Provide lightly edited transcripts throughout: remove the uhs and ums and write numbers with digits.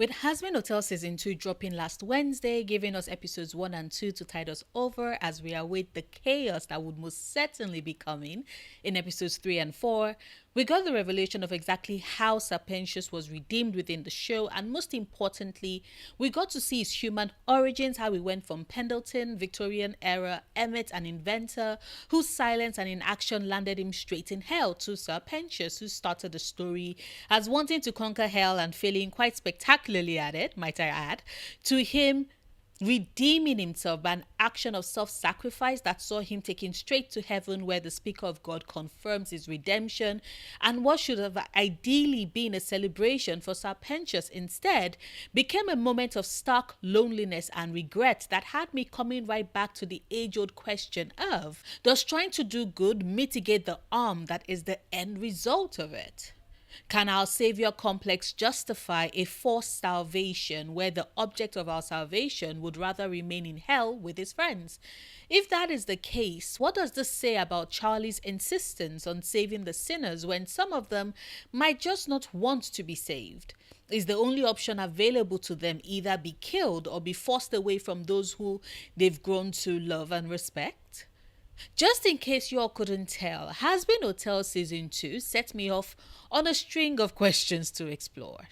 With Hazbin Hotel Season 2 dropping last Wednesday, giving us episodes 1 and 2 to tide us over as we await the chaos that would most certainly be coming in episodes 3 and 4, we got the revelation of exactly how Pentious was redeemed within the show, and most importantly, we got to see his human origins, how he went from Pendleton, Victorian era, Emmett, an inventor, whose silence and inaction landed him straight in hell, to Pentious, who started the story as wanting to conquer hell and failing quite spectacularly at it, might I add, to him redeeming himself by an action of self-sacrifice that saw him taken straight to heaven, where the Speaker of God confirms his redemption, and what should have ideally been a celebration for Pentious instead became a moment of stark loneliness and regret that had me coming right back to the age-old question of, does trying to do good mitigate the harm that is the end result of it? Can our savior complex justify a forced salvation where the object of our salvation would rather remain in hell with his friends? If that is the case, what does this say about Charlie's insistence on saving the sinners when some of them might just not want to be saved? Is the only option available to them either be killed or be forced away from those who they've grown to love and respect? Just in case you all couldn't tell, Hazbin Hotel Season 2 set me off on a string of questions to explore.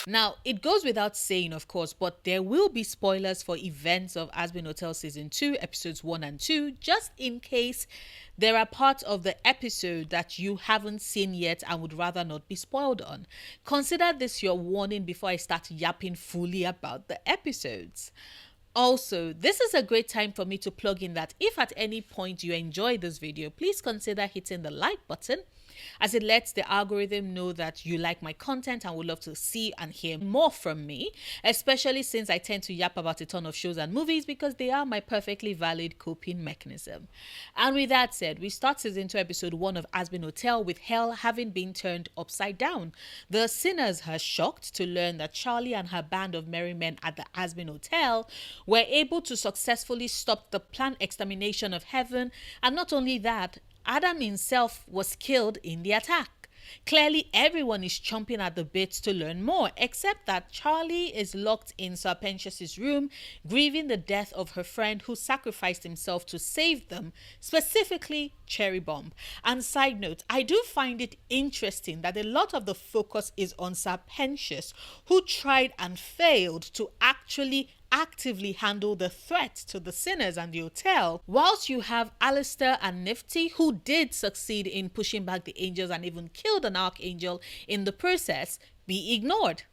Now, it goes without saying, of course, but there will be spoilers for events of Hazbin Hotel Season 2, Episodes 1 and 2, just in case there are parts of the episode that you haven't seen yet and would rather not be spoiled on. Consider this your warning before I start yapping fully about the episodes. Also, this is a great time for me to plug in that if at any point you enjoy this video, please consider hitting the like button, as it lets the algorithm know that you like my content and would love to see and hear more from me, especially since I tend to yap about a ton of shows and movies because they are my perfectly valid coping mechanism. And with that said, we start season 2 episode 1 of Hazbin Hotel with hell having been turned upside down. The sinners are shocked to learn that Charlie and her band of merry men at the Hazbin Hotel were able to successfully stop the planned extermination of heaven, and not only that, Adam himself was killed in the attack. Clearly, everyone is chomping at the bit to learn more, except that Charlie is locked in Pentious' room, grieving the death of her friend who sacrificed himself to save them, specifically Cherry Bomb. And side note, I do find it interesting that a lot of the focus is on Pentious, who tried and failed to actually actively handle the threat to the sinners and the hotel, whilst you have Alistair and Nifty, who did succeed in pushing back the angels and even killed an archangel in the process, be ignored.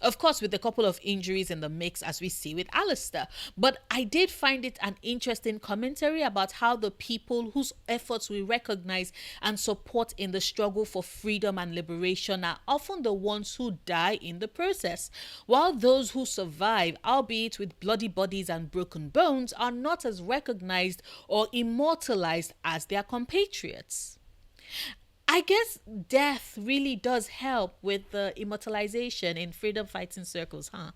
Of course, with a couple of injuries in the mix, as we see with Alistair. But I did find it an interesting commentary about how the people whose efforts we recognize and support in the struggle for freedom and liberation are often the ones who die in the process, while those who survive, albeit with bloody bodies and broken bones, are not as recognized or immortalized as their compatriots. I guess death really does help with the immortalization in freedom fighting circles, huh?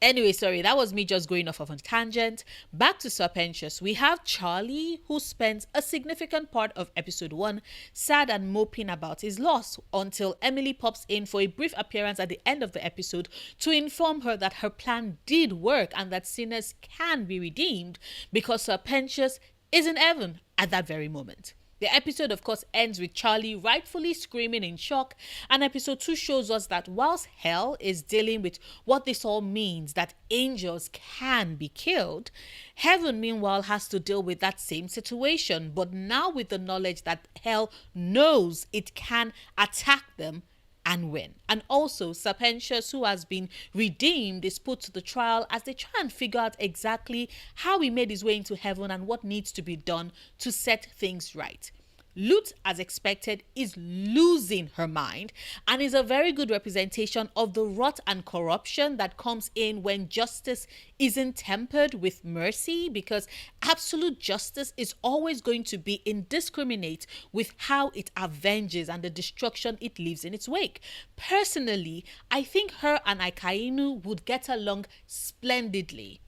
Anyway, sorry, that was me just going off of a tangent. Back to Pentious. We have Charlie, who spends a significant part of episode 1 sad and moping about his loss, until Emily pops in for a brief appearance at the end of the episode to inform her that her plan did work and that sinners can be redeemed because Pentious is in heaven at that very moment. The episode, of course, ends with Charlie rightfully screaming in shock, and episode 2 shows us that whilst hell is dealing with what this all means, that angels can be killed, heaven meanwhile has to deal with that same situation, but now with the knowledge that hell knows it can attack them and win. And also, Pentious, who has been redeemed, is put to the trial as they try and figure out exactly how he made his way into heaven and what needs to be done to set things right. Lute, as expected, is losing her mind and is a very good representation of the rot and corruption that comes in when justice isn't tempered with mercy, because absolute justice is always going to be indiscriminate with how it avenges and the destruction it leaves in its wake. Personally, I think her and Akainu would get along splendidly.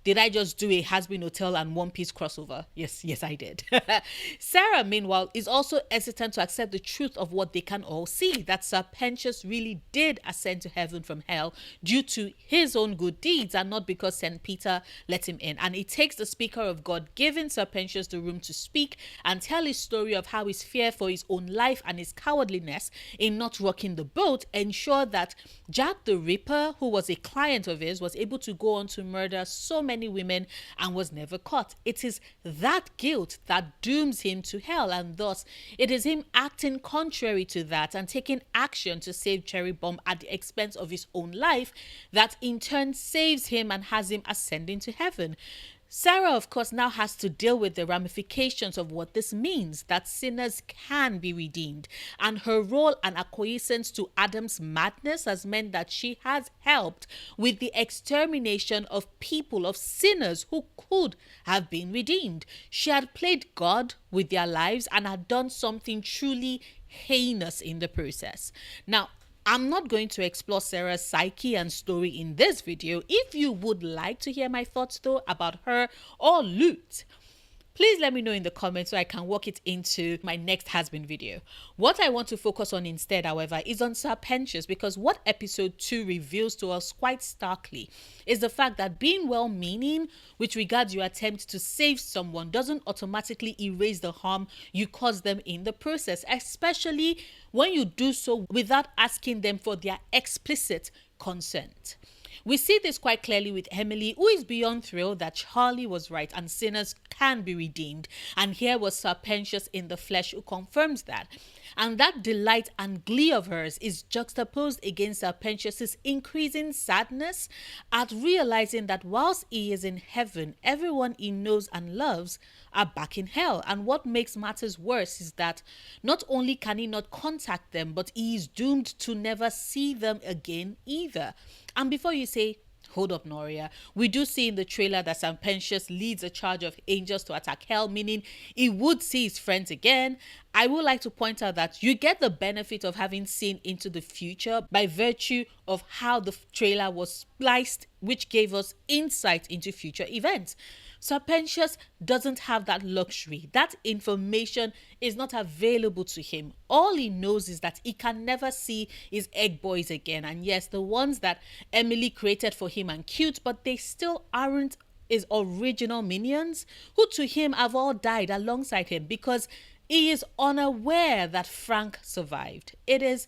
Did I just do a Hazbin Hotel and One Piece crossover? Yes, I did. Sarah, meanwhile, is also hesitant to accept the truth of what they can all see, that Sir Pentious really did ascend to heaven from hell due to his own good deeds and not because St. Peter let him in. And it takes the speaker of God giving Sir Pentious the room to speak and tell his story of how his fear for his own life and his cowardliness in not rocking the boat ensured that Jack the Ripper, who was a client of his, was able to go on to murder so many women and was never caught. It is that guilt that dooms him to hell, and thus it is him acting contrary to that and taking action to save Cherry Bomb at the expense of his own life that in turn saves him and has him ascending to heaven. Sarah, of course, now has to deal with the ramifications of what this means, that sinners can be redeemed. And her role and acquiescence to Adam's madness has meant that she has helped with the extermination of people, of sinners who could have been redeemed. She had played God with their lives and had done something truly heinous in the process. Now, I'm not going to explore Sarah's psyche and story in this video. If you would like to hear my thoughts though about her or Loot, please let me know in the comments so I can work it into my next Hazbin video. What I want to focus on instead, however, is on Sir Pentious, because what episode 2 reveals to us quite starkly is the fact that being well-meaning with regards your attempt to save someone doesn't automatically erase the harm you cause them in the process, especially when you do so without asking them for their explicit consent. We see this quite clearly with Emily, who is beyond thrilled that Charlie was right and sinners can be redeemed. And here was Sir Pentious in the flesh who confirms that. And that delight and glee of hers is juxtaposed against Sir Pentious's increasing sadness at realizing that whilst he is in heaven, everyone he knows and loves are back in hell. And what makes matters worse is that not only can he not contact them, but he is doomed to never see them again either. And before you say, hold up, Noria, we do see in the trailer that Sir Pentious leads a charge of angels to attack hell, meaning he would see his friends again. I would like to point out that you get the benefit of having seen into the future by virtue of how the trailer was spliced, which gave us insight into future events. Sir Pentious doesn't have that luxury. That information is not available to him. All he knows is that he can never see his egg boys again. And yes, the ones that Emily created for him are cute, but they still aren't his original minions, who to him have all died alongside him because he is unaware that Frank survived. It is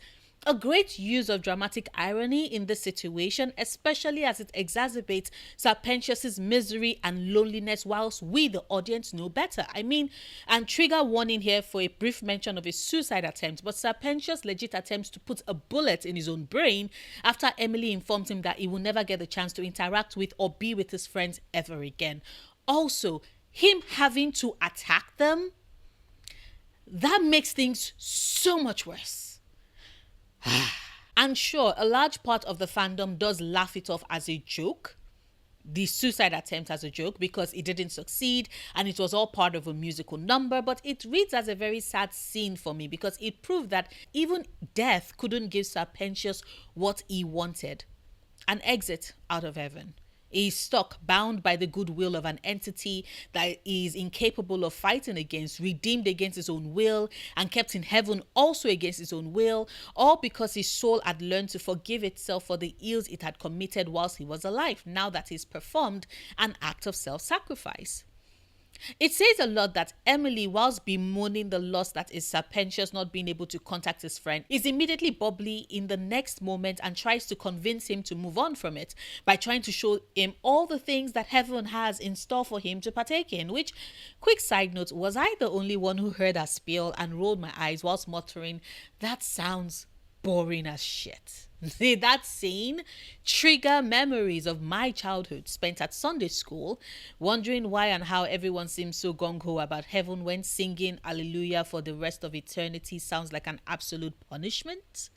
a great use of dramatic irony in this situation, especially as it exacerbates Sir Pentious's misery and loneliness whilst we, the audience, know better. I mean, and trigger warning here for a brief mention of his suicide attempt, but Sir Pentious legit attempts to put a bullet in his own brain after Emily informs him that he will never get the chance to interact with or be with his friends ever again. Also, him having to attack them, that makes things so much worse. And sure, a large part of the fandom does laugh it off as a joke, the suicide attempt as a joke, because it didn't succeed and it was all part of a musical number, but it reads as a very sad scene for me because it proved that even death couldn't give Sir Pentious what he wanted: an exit out of heaven. He is stuck, bound by the goodwill of an entity that he is incapable of fighting against, redeemed against his own will, and kept in heaven also against his own will, all because his soul had learned to forgive itself for the ills it had committed whilst he was alive, now that he's performed an act of self-sacrifice. It says a lot that Emily, whilst bemoaning the loss that is Sir Pentious not being able to contact his friend, is immediately bubbly in the next moment and tries to convince him to move on from it by trying to show him all the things that heaven has in store for him to partake in, which, quick side note, was I the only one who heard her spiel and rolled my eyes whilst muttering, that sounds boring as shit. That scene trigger memories of my childhood spent at Sunday school, wondering why and how everyone seems so gung-ho about heaven when singing Hallelujah for the rest of eternity sounds like an absolute punishment.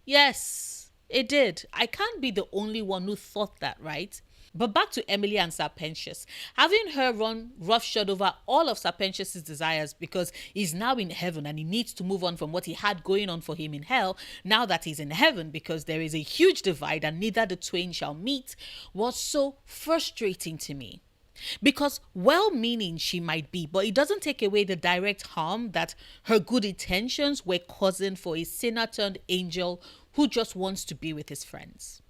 Yes, it did. I can't be the only one who thought that, right? But back to Emily and Sir Pentious. Having her run roughshod over all of Sir Pentious' desires because he's now in heaven and he needs to move on from what he had going on for him in hell, now that he's in heaven because there is a huge divide and neither the twain shall meet, was so frustrating to me. Because well-meaning she might be, but it doesn't take away the direct harm that her good intentions were causing for a sinner turned angel who just wants to be with his friends.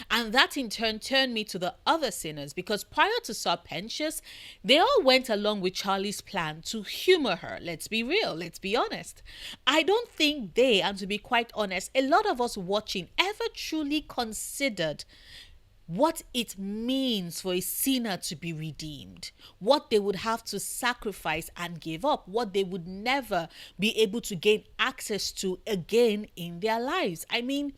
And that in turn turned me to the other sinners because prior to Sir Pentious, they all went along with Charlie's plan to humor her. Let's be real, let's be honest. I don't think they, and to be quite honest, a lot of us watching ever truly considered what it means for a sinner to be redeemed, what they would have to sacrifice and give up, what they would never be able to gain access to again in their lives. I mean,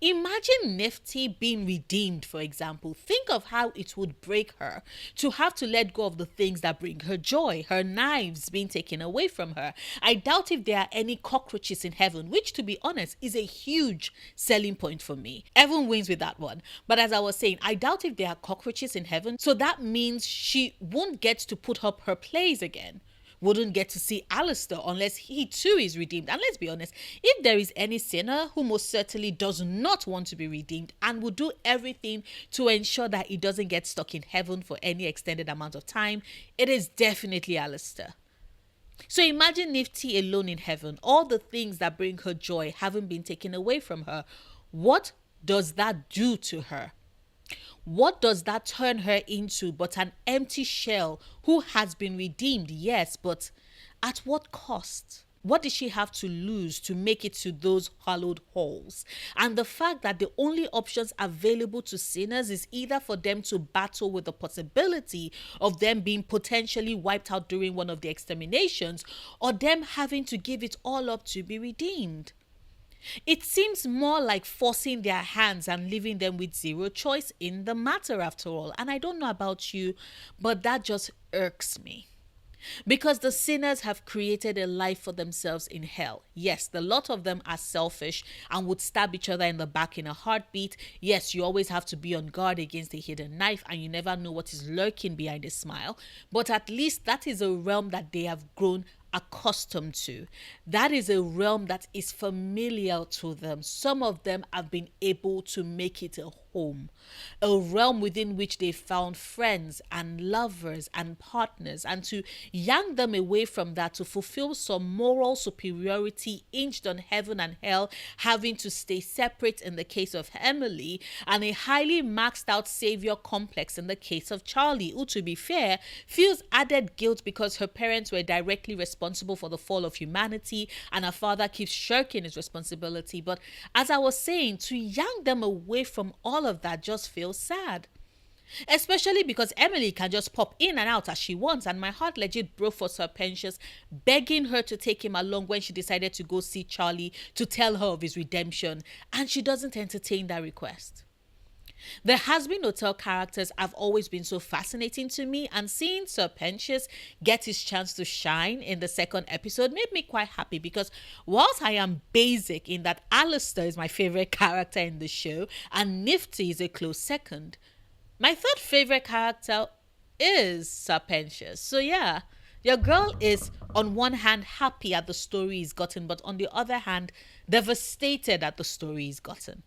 imagine Nifty being redeemed, for example. Think of how it would break her to have to let go of the things that bring her joy, her knives being taken away from her. I doubt if there are any cockroaches in heaven, which, to be honest, is a huge selling point for me. Evan wins with that one. But as I was saying, I doubt if there are cockroaches in heaven. So that means she won't get to put up her plays again. Wouldn't get to see Alistair unless he too is redeemed. And let's be honest, if there is any sinner who most certainly does not want to be redeemed and will do everything to ensure that he doesn't get stuck in heaven for any extended amount of time, it is definitely Alistair. So imagine Nifty alone in heaven, all the things that bring her joy having been taken away from her. What does that do to her? What does that turn her into but an empty shell who has been redeemed, yes, but at what cost? What did she have to lose to make it to those hollowed halls? And the fact that the only options available to sinners is either for them to battle with the possibility of them being potentially wiped out during one of the exterminations, or them having to give it all up to be redeemed. It seems more like forcing their hands and leaving them with zero choice in the matter after all. And I don't know about you, but that just irks me. Because the sinners have created a life for themselves in hell. Yes, the lot of them are selfish and would stab each other in the back in a heartbeat. Yes, you always have to be on guard against a hidden knife and you never know what is lurking behind a smile. But at least that is a realm that they have grown accustomed to. That is a realm that is familiar to them. Some of them have been able to make it a home, a realm within which they found friends and lovers and partners, and to yank them away from that to fulfill some moral superiority hinged on heaven and hell, having to stay separate in the case of Emily, and a highly maxed out savior complex in the case of Charlie, who, to be fair, feels added guilt because her parents were directly responsible for the fall of humanity and her father keeps shirking his responsibility. But as I was saying, to yank them away from all of that just feels sad. Especially because Emily can just pop in and out as she wants, and my heart legit broke for Sir Pentious, begging her to take him along when she decided to go see Charlie to tell her of his redemption, and she doesn't entertain that request. The Hazbin Hotel characters have always been so fascinating to me, and seeing Sir Pentious get his chance to shine in the second episode made me quite happy, because whilst I am basic in that Alistair is my favorite character in the show and Nifty is a close second, my third favorite character is Sir Pentious. So yeah, your girl is on one hand happy at the story he's gotten, but on the other hand devastated at the story he's gotten.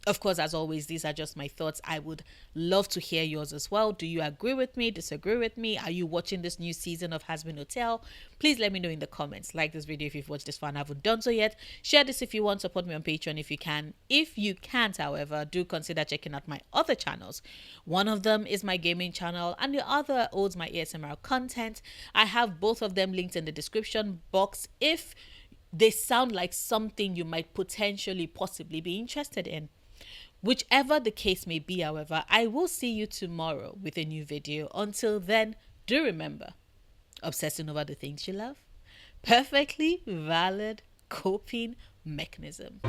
Of course, as always, these are just my thoughts. I would love to hear yours as well. Do you agree with me? Disagree with me? Are you watching this new season of Hazbin Hotel? Please let me know in the comments. Like this video if you've watched this far and haven't done so yet. Share this if you want. Support me on Patreon if you can. If you can't, however, do consider checking out my other channels. One of them is my gaming channel and the other holds my ASMR content. I have both of them linked in the description box if they sound like something you might possibly be interested in. Whichever the case may be, however, I will see you tomorrow with a new video. Until then, do remember, obsessing over the things you love, perfectly valid coping mechanism.